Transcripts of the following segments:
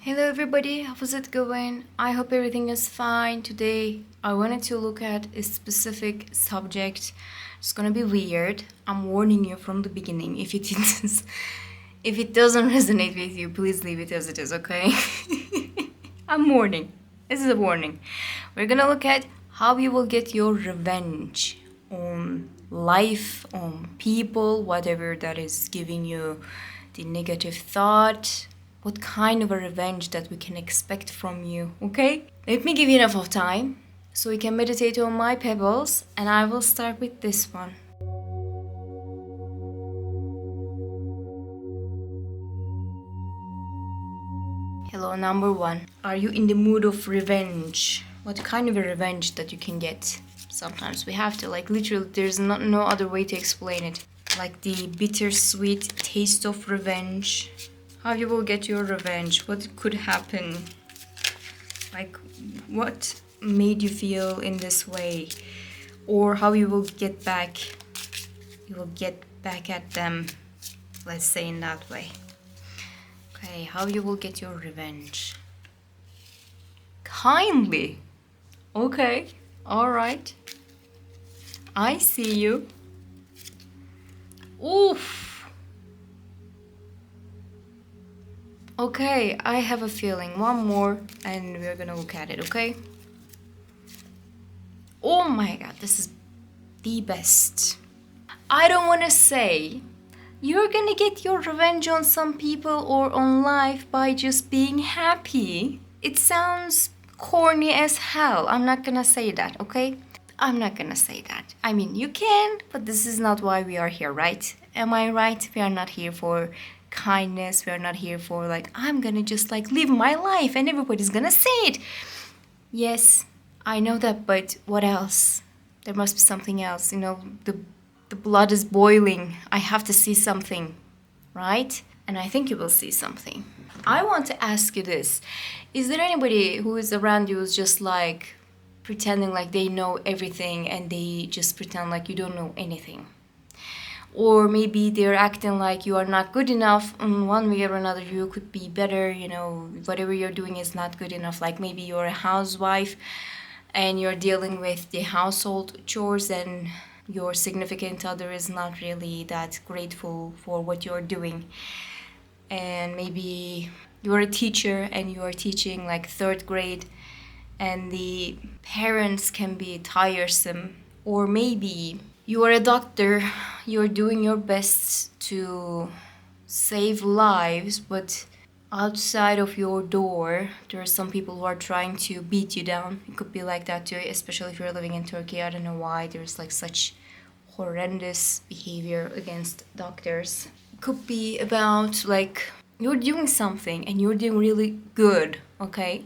Hello everybody, how's it going? I hope everything is fine. Today I wanted to look at a specific subject. It's gonna be weird. I'm warning you from the beginning. If it doesn't resonate with you, please leave it as it is, okay? I'm warning. This is a warning. We're gonna look at how you will get your revenge on life, on people, whatever that is giving you the negative thought. What kind of a revenge that we can expect from you, okay? Let me give you enough of time so you can meditate on my pebbles, and I will start with this one. Hello, number one. Are you in the mood of revenge? What kind of a revenge that you can get? Sometimes we have to, literally, there's no other way to explain it. Like the bittersweet taste of revenge. How you will get your revenge? What could happen? Like, what made you feel in this way? Or how you will get back? You will get back at them. Let's say in that way. Okay, how you will get your revenge? Kindly. Okay, alright. I see you. Oof. Okay, I have a feeling. One more and we're gonna look at it, okay? Oh my god, this is the best. I don't wanna say you're gonna get your revenge on some people or on life by just being happy. It sounds corny as hell. I'm not gonna say that, okay? I'm not gonna say that. I mean, you can, but this is not why we are here, right? Am I right? We are not here for kindness. We are not here for I'm gonna just live my life and everybody's gonna see it. Yes, I know that, but what else? There must be something else. The blood is boiling. I have to see something, right? And I think you will see something. I want to ask you this. Is there anybody who is around you who's just pretending like they know everything and they just pretend like you don't know anything? Or maybe they're acting like you are not good enough in one way or another. You could be better, whatever you're doing is not good enough. Like maybe you're a housewife and you're dealing with the household chores and your significant other is not really that grateful for what you're doing. And maybe you're a teacher and you are teaching third grade and the parents can be tiresome. Or maybe you are a doctor, you're doing your best to save lives, but outside of your door, there are some people who are trying to beat you down. It could be like that too, especially if you're living in Turkey. I don't know why there's such horrendous behavior against doctors. It could be about you're doing something and you're doing really good, okay?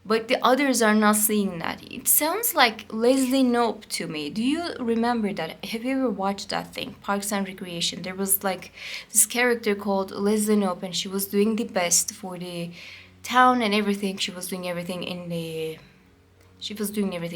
But the others are not seeing that. It sounds like Leslie Knope to me. Do you remember that? Have you ever watched that thing, Parks and Recreation? There was this character called Leslie Knope, and she was doing the best for the town and everything. She was doing everything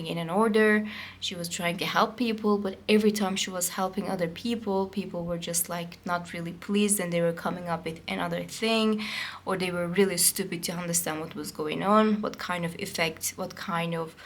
in an order. She was trying to help people, but every time she was helping other people, people were just not really pleased and they were coming up with another thing, or they were really stupid to understand what was going on, what kind of effect, what kind of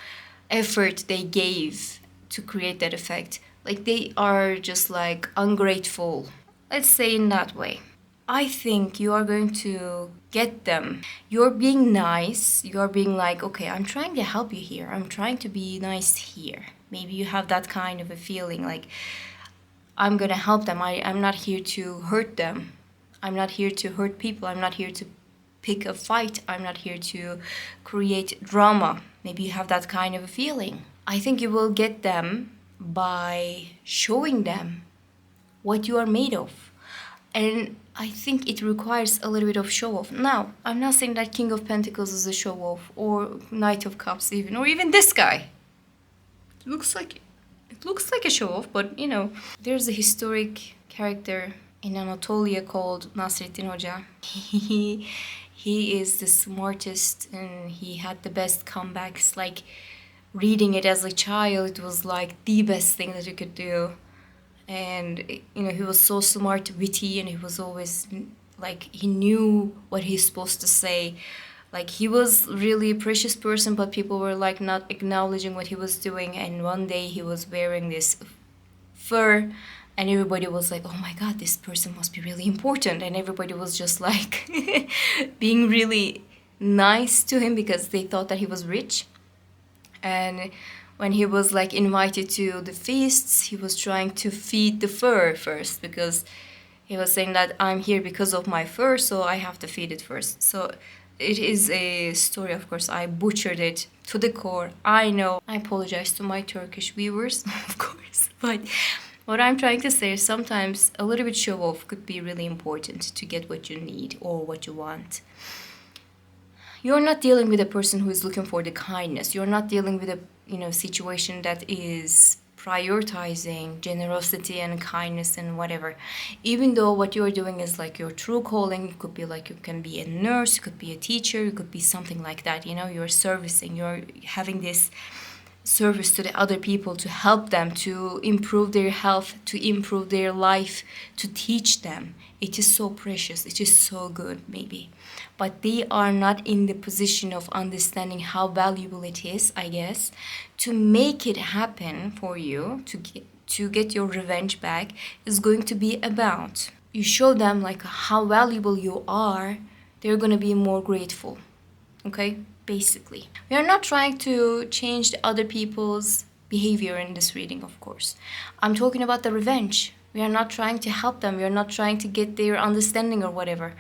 effort they gave to create that effect. They are just ungrateful. Let's say in that way. I think you are going to get them. You're being nice. You're being okay, I'm trying to help you here. I'm trying to be nice here. Maybe you have that kind of a feeling I'm gonna help them. I'm not here to hurt them. I'm not here to hurt people. I'm not here to pick a fight. I'm not here to create drama. Maybe you have that kind of a feeling. I think you will get them by showing them what you are made of. And I think it requires a little bit of show off. Now, I'm not saying that King of Pentacles is a show off, or Knight of Cups even, or even this guy. It looks like a show off, but there's a historic character in Anatolia called Nasreddin Hoja. He is the smartest and he had the best comebacks. Reading it as a child, it was the best thing that you could do. And he was so smart, witty, and he was always Like he knew what he's supposed to say. Like he was really a precious person, but people were like not acknowledging what he was doing. And one day he was wearing this fur, and everybody was like, oh my god, this person must be really important. And everybody was just like being really nice to him because they thought that he was rich. And when he was like invited to the feasts, he was trying to feed the fur first, because he was saying that I'm here because of my fur, so I have to feed it first. So it is a story, of course. I butchered it to the core. I know. I apologize to my Turkish viewers, of course. But what I'm trying to say is sometimes a little bit show off could be really important to get what you need or what you want. You're not dealing with a person who is looking for the kindness. You're not dealing with a situation that is prioritizing generosity and kindness and whatever. Even though what you're doing is like your true calling, it could be like you can be a nurse, you could be a teacher, you could be something like that. You're servicing, you're having this service to the other people to help them to improve their health, to improve their life, to teach them. It is so precious, it is so good maybe, but they are not in the position of understanding how valuable it is, I guess. To make it happen for you, to get your revenge back, is going to be about you show them like how valuable you are. They're going to be more grateful. Okay, basically we are not trying to change the other people's behavior in this reading, of course. I'm talking about the revenge. We are not trying to help them. We are not trying to get their understanding or whatever.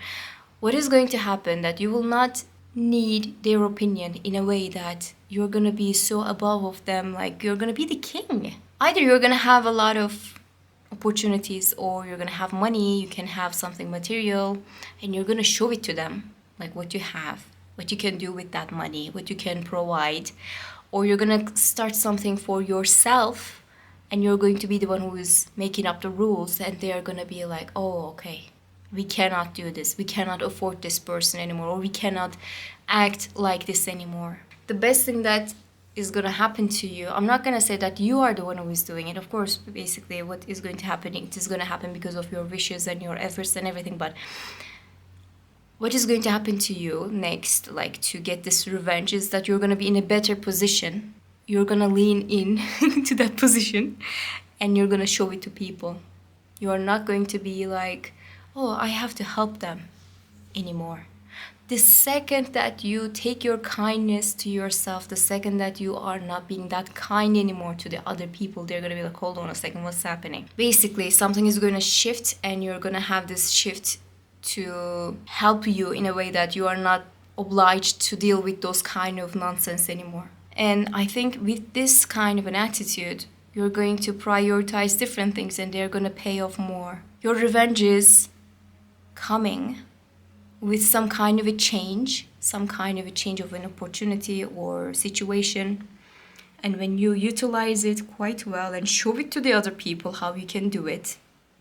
What is going to happen that you will not need their opinion in a way that you're going to be so above of them, like you're going to be the king. Either you're going to have a lot of opportunities, or you're going to have money, you can have something material, and you're going to show it to them, like what you have, what you can do with that money, what you can provide. Or you're going to start something for yourself, and you're going to be the one who is making up the rules, and they are going to be like, oh, okay, we cannot do this, we cannot afford this person anymore, or we cannot act like this anymore. The best thing that is going to happen to you, I'm not going to say that you are the one who is doing it. Of course, basically what is going to happen, it is going to happen because of your wishes and your efforts and everything, but what is going to happen to you next, like to get this revenge, is that you're going to be in a better position. You're going to lean in to that position, and you're going to show it to people. You are not going to be like, oh, I have to help them anymore. The second that you take your kindness to yourself, the second that you are not being that kind anymore to the other people, they're going to be like, hold on a second, what's happening? Basically, something is going to shift, and you're going to have this shift to help you in a way that you are not obliged to deal with those kind of nonsense anymore. And I think with this kind of an attitude, you're going to prioritize different things, and they're going to pay off more. Your revenge is coming with some kind of a change of an opportunity or situation. And when you utilize it quite well and show it to the other people how you can do it,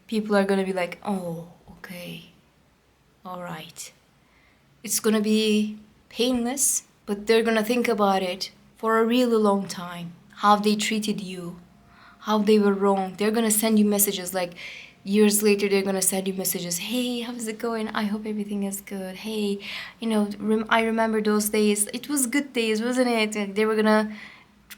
people are going to be like, oh, okay, all right. It's going to be painless, but they're going to think about it for a really long time. How they treated you, how they were wrong. They're going to send you messages like years later, they're going to send you messages. Hey, how's it going? I hope everything is good. Hey, I remember those days. It was good days, wasn't it? And they were going to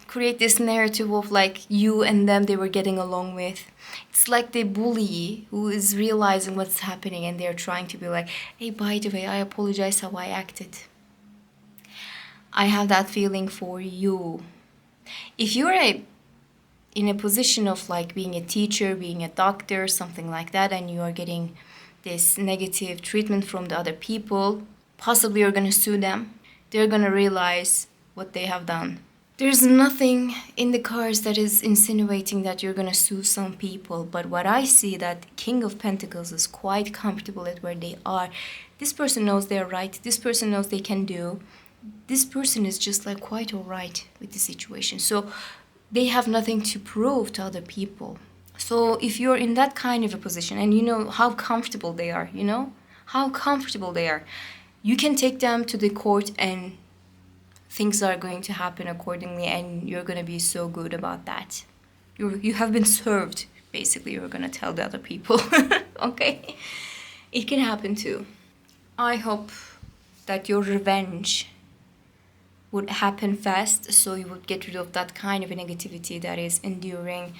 create this narrative of like you and them they were getting along with. It's like the bully who is realizing what's happening, and they're trying to be like, hey, by the way, I apologize how I acted. I have that feeling for you. If you're in a position of like being a teacher, being a doctor, something like that, and you are getting this negative treatment from the other people, possibly you're going to sue them. They're going to realize what they have done. There's nothing in the cards that is insinuating that you're going to sue some people, but what I see that King of Pentacles is quite comfortable at where they are. This person knows they're right. This person knows they can do. This person is just like quite all right with the situation. So they have nothing to prove to other people. So if you're in that kind of a position, and you know how comfortable they are, how comfortable they are, you can take them to the court and things are going to happen accordingly, and you're going to be so good about that. You have been served, basically, you're going to tell the other people. Okay? It can happen too. I hope that your revenge would happen fast, so you would get rid of that kind of negativity that is enduring,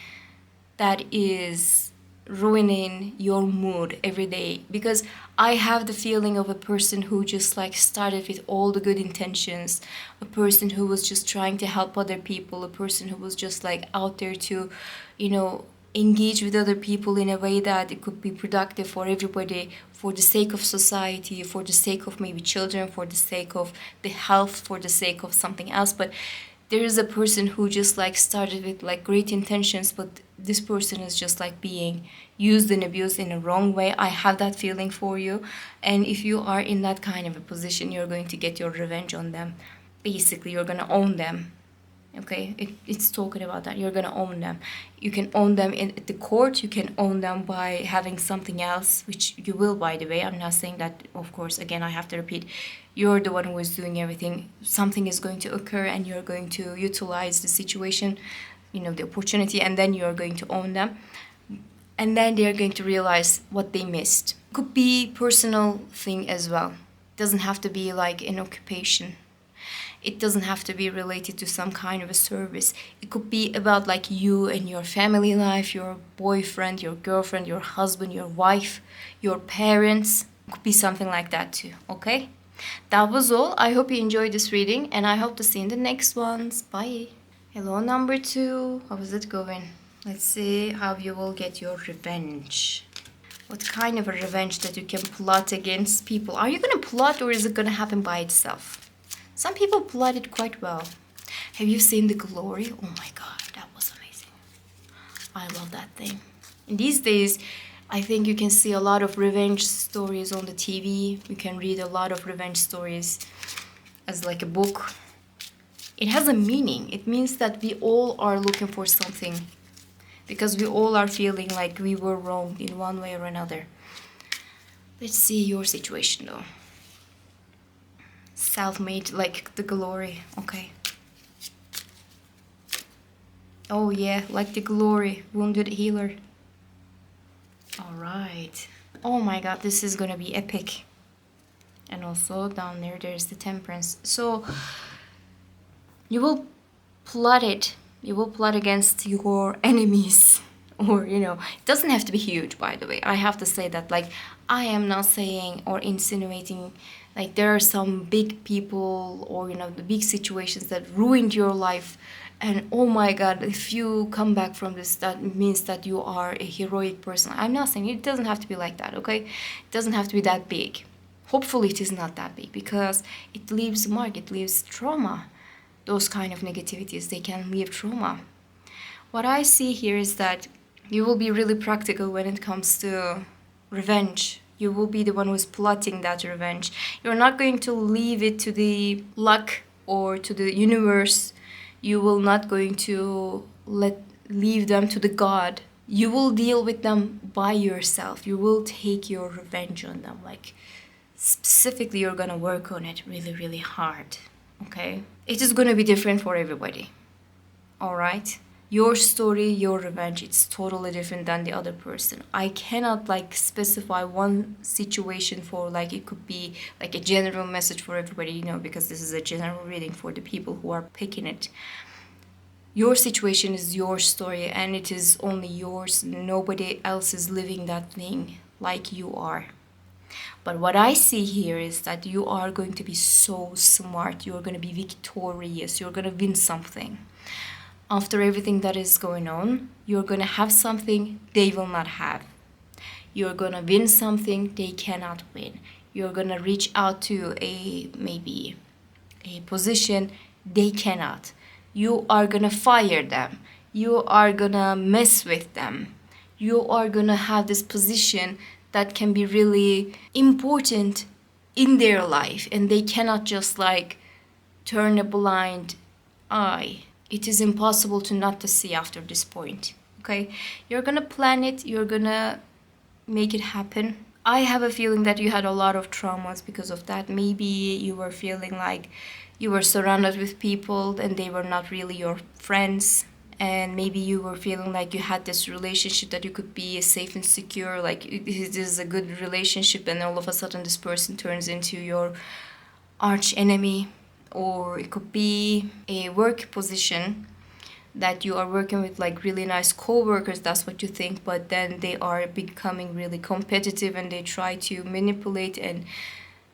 that is ruining your mood every day. Because I have the feeling of a person who just like started with all the good intentions, a person who was just trying to help other people, a person who was just like out there to, you know, engage with other people in a way that it could be productive for everybody, for the sake of society, for the sake of maybe children, for the sake of the health, for the sake of something else. But there is a person who just like started with like great intentions, but this person is just like being used and abused in a wrong way. I have that feeling for you, and if you are in that kind of a position, you're going to get your revenge on them. Basically, you're gonna own them. Okay, it's talking about that. You're gonna own them. You can own them at the court. You can own them by having something else, which you will, by the way. I'm not saying that, of course. Again, I have to repeat, you're the one who is doing everything. Something is going to occur, and you're going to utilize the situation, you know, the opportunity, and then you're going to own them, and then they're going to realize what they missed. Could be personal thing as well. Doesn't have to be like an occupation. It doesn't have to be related to some kind of a service. It could be about like you and your family life, your boyfriend, your girlfriend, your husband, your wife, your parents. It could be something like that too, okay? That was all. I hope you enjoyed this reading, and I hope to see you in the next ones. Bye. Hello, number 2. How is it going? Let's see how you will get your revenge. What kind of a revenge that you can plot against people? Are you going to plot, or is it going to happen by itself? Some people plotted quite well. Have you seen The Glory? Oh my god, that was amazing. I love that thing. And these days, I think you can see a lot of revenge stories on the TV. You can read a lot of revenge stories as like a book. It has a meaning. It means that we all are looking for something, because we all are feeling like we were wronged in one way or another. Let's see your situation though. Self-made, like The Glory. Okay. Oh yeah, like The Glory, wounded healer. All right. Oh my god, this is gonna be epic. And also down there's the Temperance. So you will plot it. You will plot against your enemies. Or, you know, it doesn't have to be huge, by the way. I have to say that, like, I am not saying or insinuating like there are some big people or, you know, the big situations that ruined your life, and oh my god, if you come back from this, that means that you are a heroic person. I'm not saying it doesn't have to be like that, okay? It doesn't have to be that big. Hopefully it is not that big, because it leaves a mark, it leaves trauma. Those kind of negativities, they can leave trauma. What I see here is that you will be really practical when it comes to revenge. You will be the one who's plotting that revenge. You're not going to leave it to the luck or to the universe. You will not going to leave them to the God. You will deal with them by yourself. You will take your revenge on them. Like, specifically, you're gonna work on it really, really hard. Okay? It is gonna be different for everybody. Alright? Your story, your revenge, it's totally different than the other person. I cannot like specify one situation for, like, it could be like a general message for everybody, you know, because this is a general reading for the people who are picking it. Your situation is your story, and it is only yours. Nobody else is living that thing like you are. But what I see here is that you are going to be so smart. You're going to be victorious. You're going to win something. After everything that is going on, you're going to have something they will not have. You're going to win something they cannot win. You're going to reach out to maybe a position they cannot. You are going to fire them. You are going to mess with them. You are going to have this position that can be really important in their life, and they cannot just like turn a blind eye. It is impossible to not to see after this point, okay? You're gonna plan it, you're gonna make it happen. I have a feeling that you had a lot of traumas because of that. Maybe you were feeling like you were surrounded with people and they were not really your friends, and maybe you were feeling like you had this relationship that you could be safe and secure, like this is a good relationship, and all of a sudden this person turns into your arch enemy. Or it could be a work position that you are working with like really nice co-workers, that's what you think, but then they are becoming really competitive and they try to manipulate and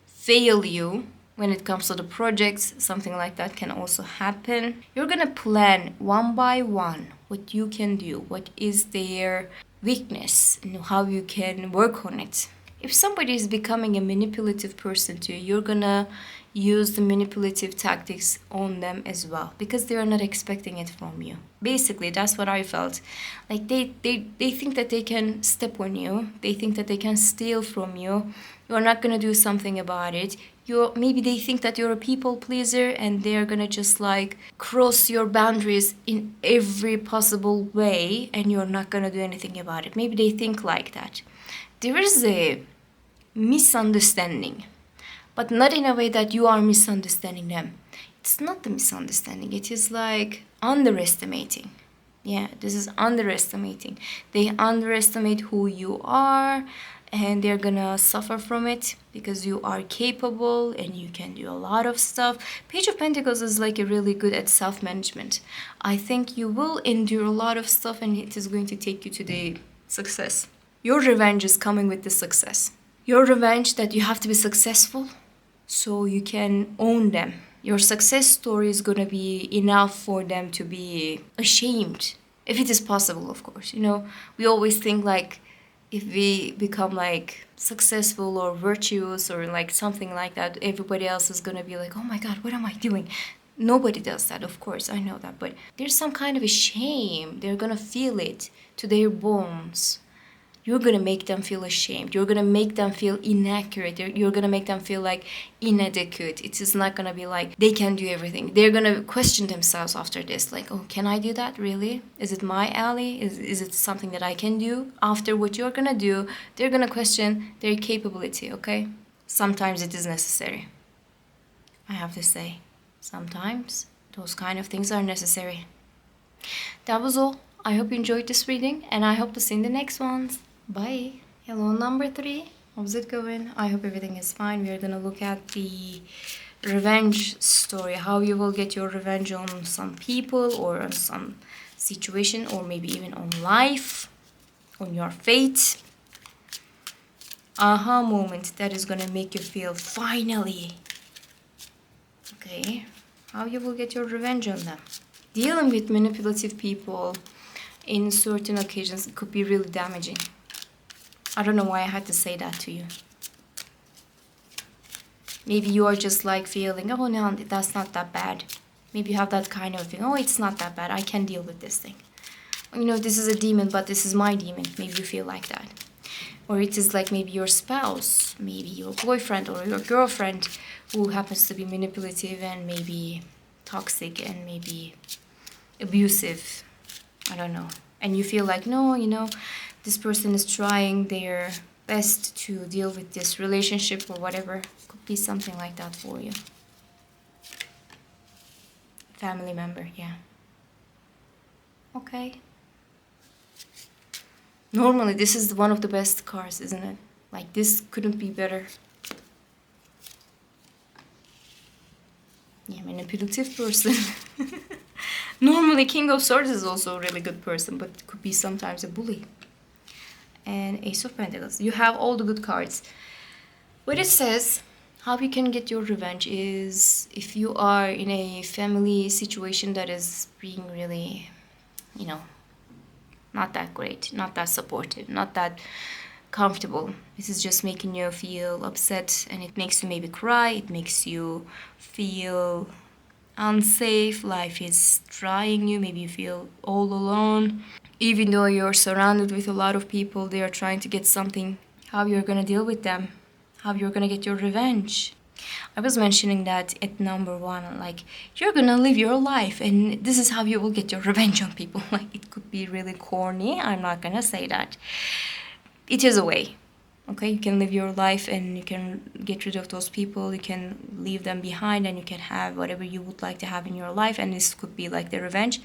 fail you when it comes to the projects. Something like that can also happen. You're gonna plan one by one what you can do, what is their weakness, and how you can work on it. If somebody is becoming a manipulative person to you, you're gonna use the manipulative tactics on them as well, because they are not expecting it from you. Basically, that's what I felt. Like they think that they can step on you. They think that they can steal from you. You're not gonna do something about it. Maybe they think that you're a people pleaser and they're gonna just like cross your boundaries in every possible way and you're not gonna do anything about it. Maybe they think like that. There is a misunderstanding, but not in a way that you are misunderstanding them. It's not the misunderstanding, it is like underestimating. Yeah, this is underestimating. They underestimate who you are and they're gonna suffer from it because you are capable and you can do a lot of stuff. Page of Pentacles is like a really good at self-management. I think you will endure a lot of stuff and it is going to take you to the success. Your revenge is coming with the success. Your revenge that you have to be successful so you can own them. Your success story is gonna be enough for them to be ashamed, if it is possible, of course. You know, we always think like if we become like successful or virtuous or like something like that, everybody else is gonna be like, oh my God, what am I doing? Nobody does that, of course, I know that, but there's some kind of a shame. They're gonna feel it to their bones. You're gonna make them feel ashamed. You're gonna make them feel inaccurate. You're gonna make them feel like inadequate. It is not gonna be like they can do everything. They're gonna question themselves after this. Like, oh, can I do that? Really? Is it my alley? Is it something that I can do? After what you're gonna do, they're gonna question their capability, okay? Sometimes it is necessary. I have to say, sometimes those kind of things are necessary. That was all. I hope you enjoyed this reading and I hope to see you in the next ones. Bye. Hello, number 3. How's it going? I hope everything is fine. We're gonna look at the revenge story. How you will get your revenge on some people or on some situation or maybe even on life, on your fate. Aha moment that is gonna make you feel finally. Okay. How you will get your revenge on them. Dealing with manipulative people in certain occasions could be really damaging. I don't know why I had to say that to you. Maybe you are just like feeling, oh no, that's not that bad. Maybe you have that kind of thing, oh, it's not that bad, I can deal with this thing. You know, this is a demon, but this is my demon. Maybe you feel like that. Or it is like maybe your spouse, maybe your boyfriend or your girlfriend who happens to be manipulative and maybe toxic and maybe abusive. I don't know. And you feel like, no, you know, this person is trying their best to deal with this relationship or whatever. Could be something like that for you. Family member, yeah. Okay. Normally, this is one of the best cards, isn't it? Like, this couldn't be better. Yeah, manipulative person. Normally, King of Swords is also a really good person, but it could be sometimes a bully. And Ace of Pentacles. You have all the good cards. What it says, how you can get your revenge is if you are in a family situation that is being really, you know, not that great, not that supportive, not that comfortable. This is just making you feel upset and it makes you maybe cry. It makes you feel unsafe. Life is trying you. Maybe you feel all alone. Even though you're surrounded with a lot of people, they are trying to get something. How you're gonna deal with them. How you're gonna get your revenge. I was mentioning that at number 1, like, you're gonna live your life and this is how you will get your revenge on people. Like, it could be really corny, I'm not gonna say that. It is a way, okay? You can live your life and you can get rid of those people, you can leave them behind and you can have whatever you would like to have in your life, and this could be like the revenge.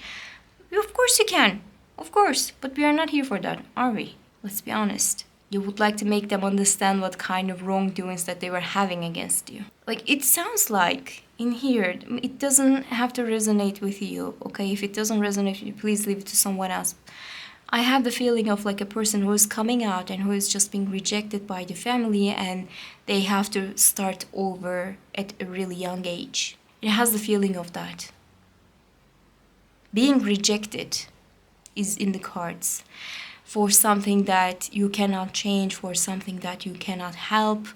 Of course you can. Of course. But we are not here for that, are we? Let's be honest. You would like to make them understand what kind of wrongdoings that they were having against you. Like, it sounds like in here, it doesn't have to resonate with you, okay? If it doesn't resonate with you, please leave it to someone else. I have the feeling of like a person who is coming out and who is just being rejected by the family, and they have to start over at a really young age. It has the feeling of that. Being rejected is in the cards for something that you cannot change, for something that you cannot help.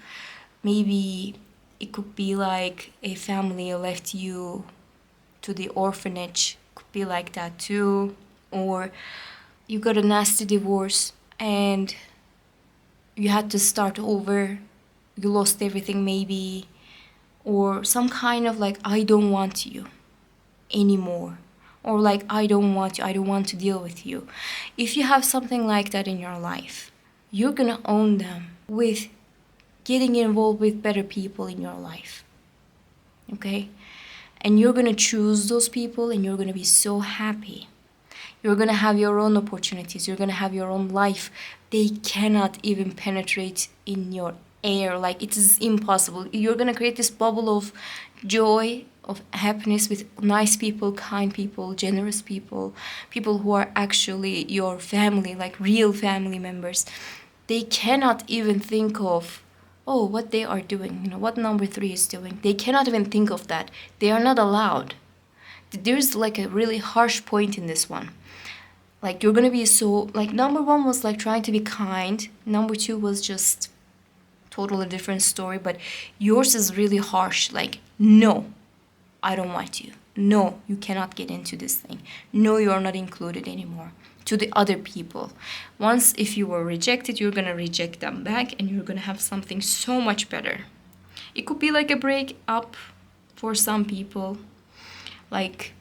Maybe it could be like a family left you to the orphanage. Could be like that too. Or you got a nasty divorce and you had to start over. You lost everything maybe. Or some kind of like, I don't want you anymore. Or like, I don't want you, I don't want to deal with you. If you have something like that in your life, you're gonna own them with getting involved with better people in your life. Okay? And you're gonna choose those people and you're gonna be so happy. You're gonna have your own opportunities, you're gonna have your own life. They cannot even penetrate in your air, like it is impossible. You're gonna create this bubble of joy, of happiness with nice people, kind people, generous people, people who are actually your family, like real family members. They cannot even think of, oh, what they are doing, what number 3 is doing. They cannot even think of that. They are not allowed. There's like a really harsh point in this one. Like, you're gonna be so, like, number 1 was like trying to be kind. Number 2 was just totally different story, but yours is really harsh. Like, no, I don't want you. No, you cannot get into this thing. No, you are not included anymore. To the other people. Once, if you were rejected, you're gonna reject them back and you're gonna have something so much better. It could be like a break up for some people. Like,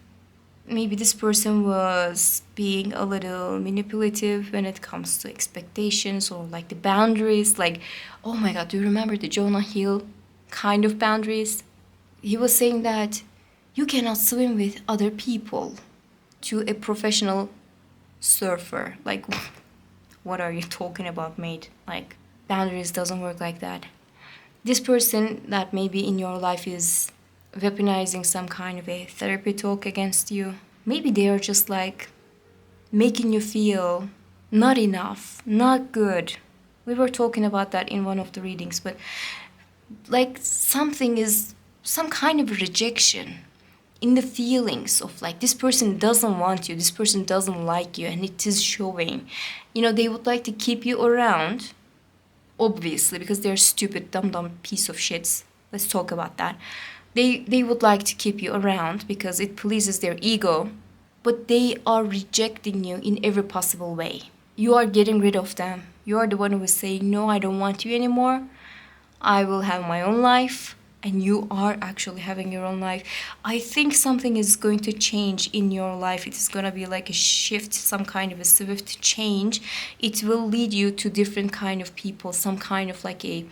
maybe this person was being a little manipulative when it comes to expectations or like the boundaries. Like, oh my God, do you remember the Jonah Hill kind of boundaries? He was saying that you cannot swim with other people to a professional surfer. Like, what are you talking about, mate? Like, boundaries doesn't work like that. This person that maybe in your life is weaponizing some kind of a therapy talk against you. Maybe they are just like making you feel not enough, not good. We were talking about that in one of the readings, but like something is some kind of rejection in the feelings of like this person doesn't want you, this person doesn't like you, and it is showing. They would like to keep you around, obviously, because they're stupid, dumb piece of shits. Let's talk about that. They would like to keep you around because it pleases their ego, but they are rejecting you in every possible way. You are getting rid of them. You are the one who is saying, no, I don't want you anymore. I will have my own life. And you are actually having your own life. I think something is going to change in your life. It is going to be like a shift, some kind of a swift change. It will lead you to different kind of people, some kind of like a,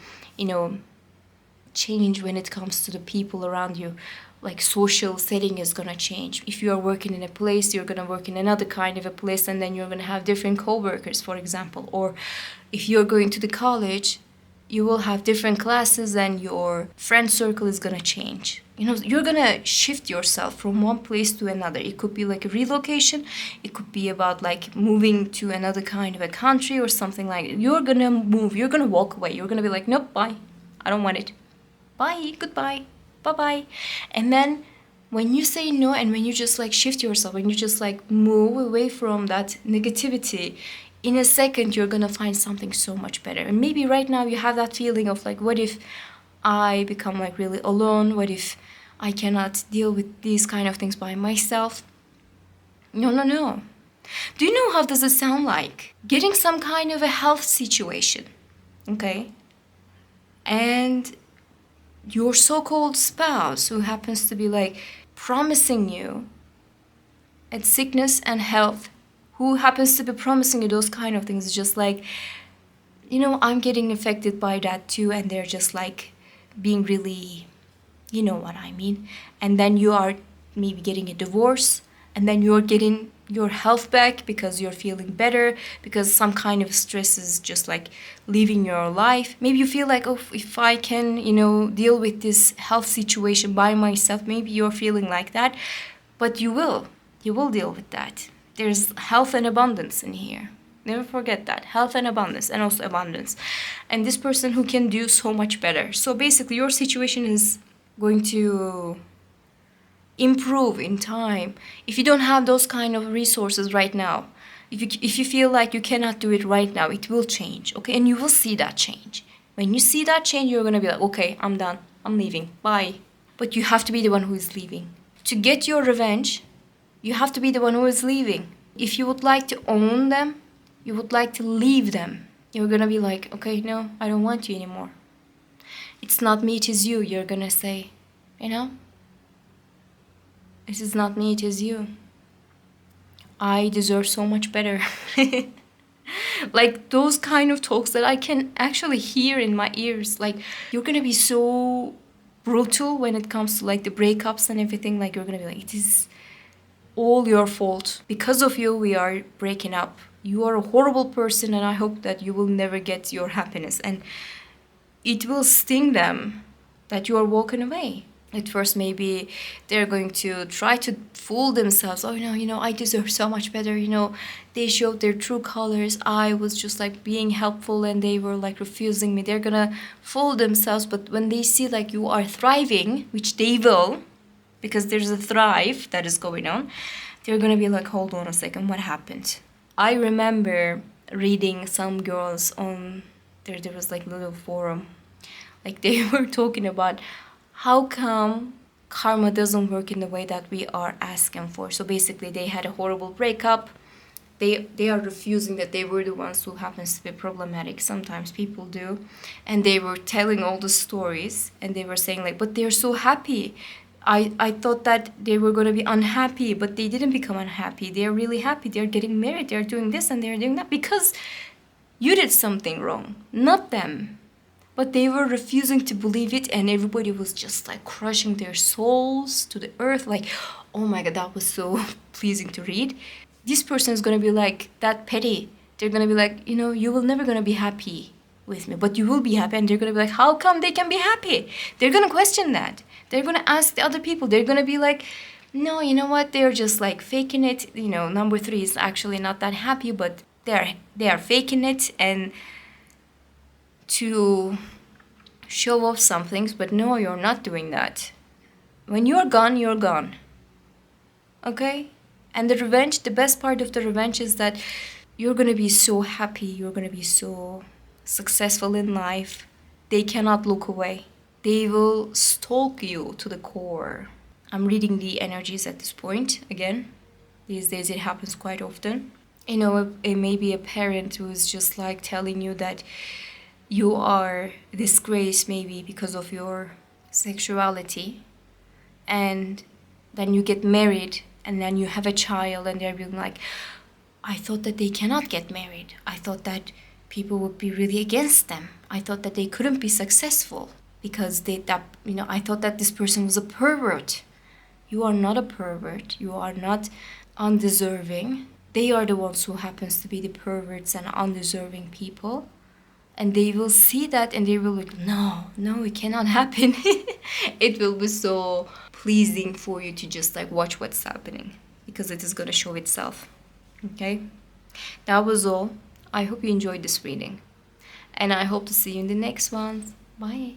change when it comes to the people around you. Like, social setting is gonna change. If you are working in a place, you're gonna work in another kind of a place, and then you're gonna have different co-workers, for example. Or if you're going to the college, you will have different classes and your friend circle is gonna change. You're gonna shift yourself from one place to another. It could be like a relocation. It could be about like moving to another kind of a country or something like that. You're gonna move. You're gonna walk away. You're gonna be like, nope, bye. I don't want it. Bye, goodbye, bye-bye. And then when you say no and when you just like shift yourself, when you just like move away from that negativity, in a second you're gonna find something so much better. And maybe right now you have that feeling of like, what if I become like really alone? What if I cannot deal with these kind of things by myself? No. Do you know how does it sound like? Getting some kind of a health situation, okay? And your so-called spouse, who happens to be like promising you at sickness and health, who happens to be promising you those kind of things, just like, I'm getting affected by that too, and they're just like being really, you know what I mean. And then you are maybe getting a divorce, and then you're getting your health back because you're feeling better, because some kind of stress is just like leaving your life. Maybe you feel like, oh, if I can, deal with this health situation by myself. Maybe you're feeling like that, but you will deal with that. There's health and abundance in here. Never forget that. Health and abundance, and also abundance. And this person who can do so much better. So basically your situation is going to improve in time. If you don't have those kind of resources right now, if you feel like you cannot do it right now, it will change, okay? And you will see that change. When you see that change, you're gonna be like, okay, I'm done, I'm leaving, bye. But you have to be the one who is leaving. To get your revenge, you have to be the one who is leaving. If you would like to own them, you would like to leave them, you're gonna be like, okay, no, I don't want you anymore. It's not me, it is you. You're gonna say, this is not me, it is you. I deserve so much better. Like those kind of talks that I can actually hear in my ears. Like, you're gonna be so brutal when it comes to like the breakups and everything. Like, you're gonna be like, it is all your fault. Because of you, we are breaking up. You are a horrible person, and I hope that you will never get your happiness. And it will sting them that you are walking away. At first, maybe they're going to try to fool themselves. Oh, I deserve so much better. They showed their true colors. I was just like being helpful and they were like refusing me. They're gonna fool themselves. But when they see like you are thriving, which they will, because there's a thrive that is going on, they're gonna be like, hold on a second, what happened? I remember reading some girls on there was like a little forum. Like they were talking about how come karma doesn't work in the way that we are asking for. So basically they had a horrible breakup. They are refusing that they were the ones who happens to be problematic. Sometimes people do. And they were telling all the stories and they were saying like, but they're so happy. I thought that they were going to be unhappy, but they didn't become unhappy. They're really happy. They're getting married. They're doing this and they're doing that because you did something wrong, not them. But they were refusing to believe it, and everybody was just like crushing their souls to the earth. Like, oh my God, that was so pleasing to read. This person is going to be like that petty. They're going to be like, you will never going to be happy with me, but you will be happy. And they're going to be like, how come they can be happy? They're going to question that. They're going to ask the other people. They're going to be like, no, you know what? They're just like faking it. Number 3 is actually not that happy, but they are faking it and to show off some things. But no, you're not doing that. When you're gone, you're gone. Okay? And the revenge, the best part of the revenge is that you're going to be so happy. You're going to be so successful in life. They cannot look away. They will stalk you to the core. I'm reading the energies at this point again. These days it happens quite often. It may be a parent who is just like telling you that you are disgraced maybe because of your sexuality. And then you get married and then you have a child and they're being like, I thought that they cannot get married. I thought that people would be really against them. I thought that they couldn't be successful because I thought that this person was a pervert. You are not a pervert. You are not undeserving. They are the ones who happens to be the perverts and undeserving people. And they will see that and they will be like, no, it cannot happen. It will be so pleasing for you to just like watch what's happening because it is going to show itself. Okay? That was all. I hope you enjoyed this reading. And I hope to see you in the next one. Bye.